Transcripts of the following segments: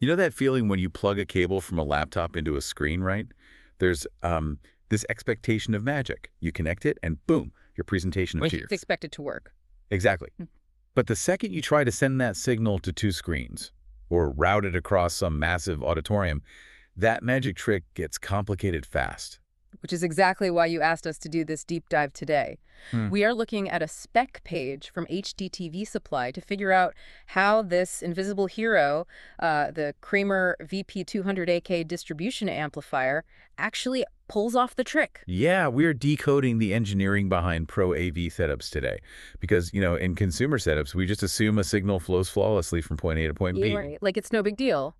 You know that feeling when you plug a cable from a laptop into a screen, right? There's this expectation of magic. You connect it and boom, your presentation appears. It's expected to work. Exactly. But the second you try to send that signal to two screens or route it across some massive auditorium, that magic trick gets complicated fast. Which is exactly why you asked us to do this deep dive today. We are looking at a spec page from HDTV Supply to figure out how this invisible hero, the Kramer VP-200AK distribution amplifier, actually pulls off the trick. Yeah, we're decoding the engineering behind Pro AV setups today. Because, in consumer setups, we just assume a signal flows flawlessly from point A to point B. Right. Like it's no big deal.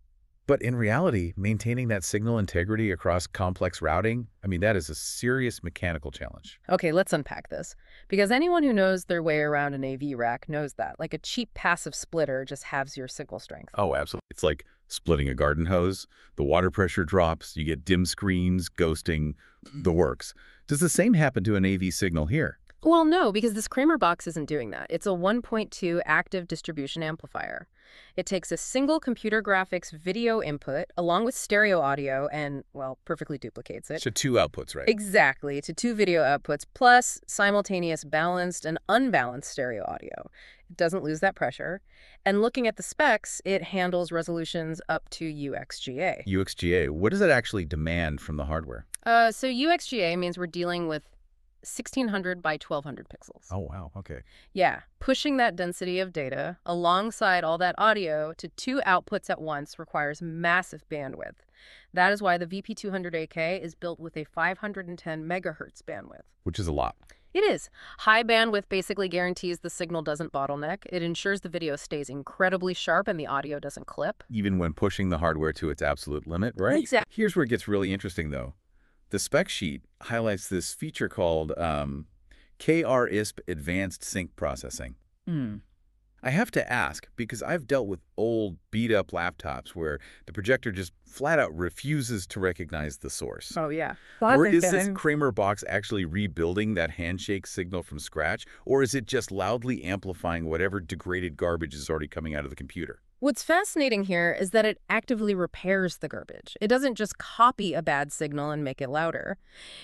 But in reality, maintaining that signal integrity across complex routing, that is a serious mechanical challenge. Okay, let's unpack this. Because anyone who knows their way around an AV rack knows that. Like a cheap passive splitter just halves your signal strength. Oh, absolutely. It's like splitting a garden hose. The water pressure drops, you get dim screens, ghosting, the works. Does the same happen to an AV signal here? Well, no, because this Kramer box isn't doing that. It's a 1.2 active distribution amplifier. It takes a single computer graphics video input along with stereo audio and, well, perfectly duplicates it. So two outputs, right? Exactly, to two video outputs plus simultaneous balanced and unbalanced stereo audio. It doesn't lose that pressure. And looking at the specs, it handles resolutions up to UXGA. UXGA, what does that actually demand from the hardware? So UXGA means we're dealing with 1600 by 1200 pixels. Oh, wow. Okay. Yeah, pushing that density of data alongside all that audio to two outputs at once requires massive bandwidth. That is why the VP-200AK is built with a 510 megahertz bandwidth. Which is a lot. It is. High bandwidth basically guarantees the signal doesn't bottleneck. It ensures the video stays incredibly sharp and the audio doesn't clip. Even when pushing the hardware to its absolute limit, right? Exactly. Here's where it gets really interesting, though. The spec sheet highlights this feature called KRISP Advanced Sync Processing. I have to ask, because I've dealt with old, beat-up laptops where the projector just flat-out refuses to recognize the source. Oh, yeah. Or is this Kramer box actually rebuilding that handshake signal from scratch, or is it just loudly amplifying whatever degraded garbage is already coming out of the computer? What's fascinating here is that it actively repairs the garbage. It doesn't just copy a bad signal and make it louder.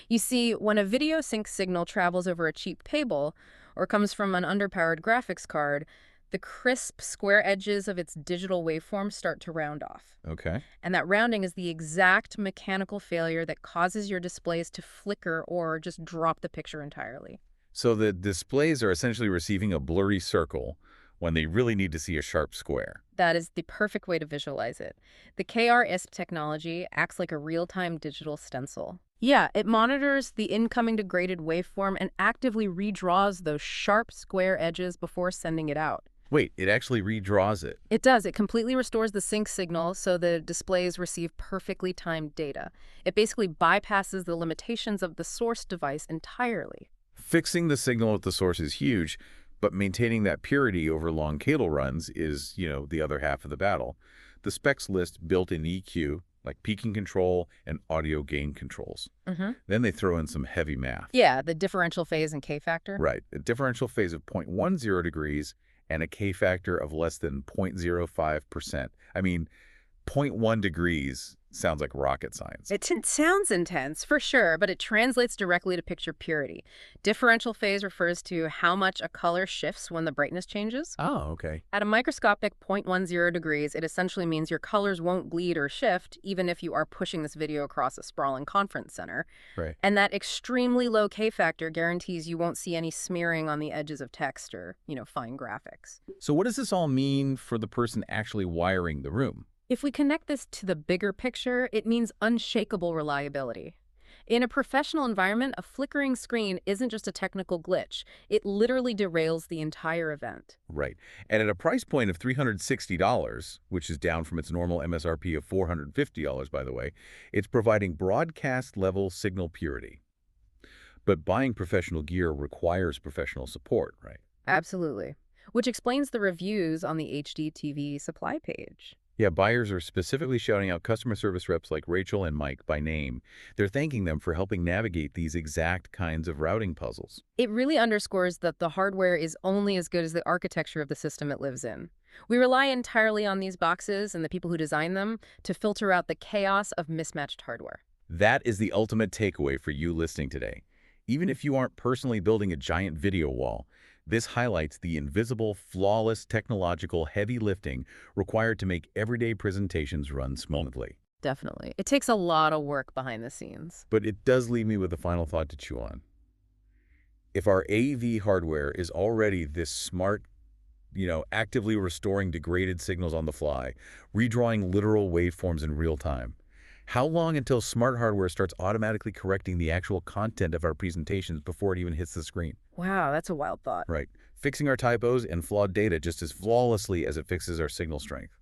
You see, when a video sync signal travels over a cheap cable or comes from an underpowered graphics card, the crisp square edges of its digital waveform start to round off. Okay. And that rounding is the exact mechanical failure that causes your displays to flicker or just drop the picture entirely. So the displays are essentially receiving a blurry circle when they really need to see a sharp square. That is the perfect way to visualize it. The KRISP technology acts like a real-time digital stencil. Yeah, it monitors the incoming degraded waveform and actively redraws those sharp square edges before sending it out. Wait, it actually redraws it? It does. It completely restores the sync signal so the displays receive perfectly timed data. It basically bypasses the limitations of the source device entirely. Fixing the signal at the source is huge, but maintaining that purity over long cable runs is, the other half of the battle. The specs list built-in EQ, like peaking control and audio gain controls. Then they throw in some heavy math. Yeah, the differential phase and K-factor. Right, a differential phase of 0.10 degrees and a K-factor of less than 0.05%. 0.1 degrees sounds like rocket science. It sounds intense, for sure, but it translates directly to picture purity. Differential phase refers to how much a color shifts when the brightness changes. Oh, okay. At a microscopic 0.10 degrees, it essentially means your colors won't bleed or shift, even if you are pushing this video across a sprawling conference center. Right. And that extremely low K-factor guarantees you won't see any smearing on the edges of text or, fine graphics. So what does this all mean for the person actually wiring the room? If we connect this to the bigger picture, it means unshakable reliability. In a professional environment, a flickering screen isn't just a technical glitch. It literally derails the entire event. Right. And at a price point of $360, which is down from its normal MSRP of $450, by the way, it's providing broadcast-level signal purity. But buying professional gear requires professional support, right? Absolutely. Which explains the reviews on the HDTV Supply page. Yeah, buyers are specifically shouting out customer service reps like Rachel and Mike by name. They're thanking them for helping navigate these exact kinds of routing puzzles. It really underscores that the hardware is only as good as the architecture of the system it lives in. We rely entirely on these boxes and the people who design them to filter out the chaos of mismatched hardware. That is the ultimate takeaway for you listening today. Even if you aren't personally building a giant video wall, this highlights the invisible, flawless technological heavy lifting required to make everyday presentations run smoothly. Definitely. It takes a lot of work behind the scenes. But it does leave me with a final thought to chew on. If our AV hardware is already this smart, actively restoring degraded signals on the fly, redrawing literal waveforms in real time, how long until smart hardware starts automatically correcting the actual content of our presentations before it even hits the screen? Wow, that's a wild thought. Right. Fixing our typos and flawed data just as flawlessly as it fixes our signal strength.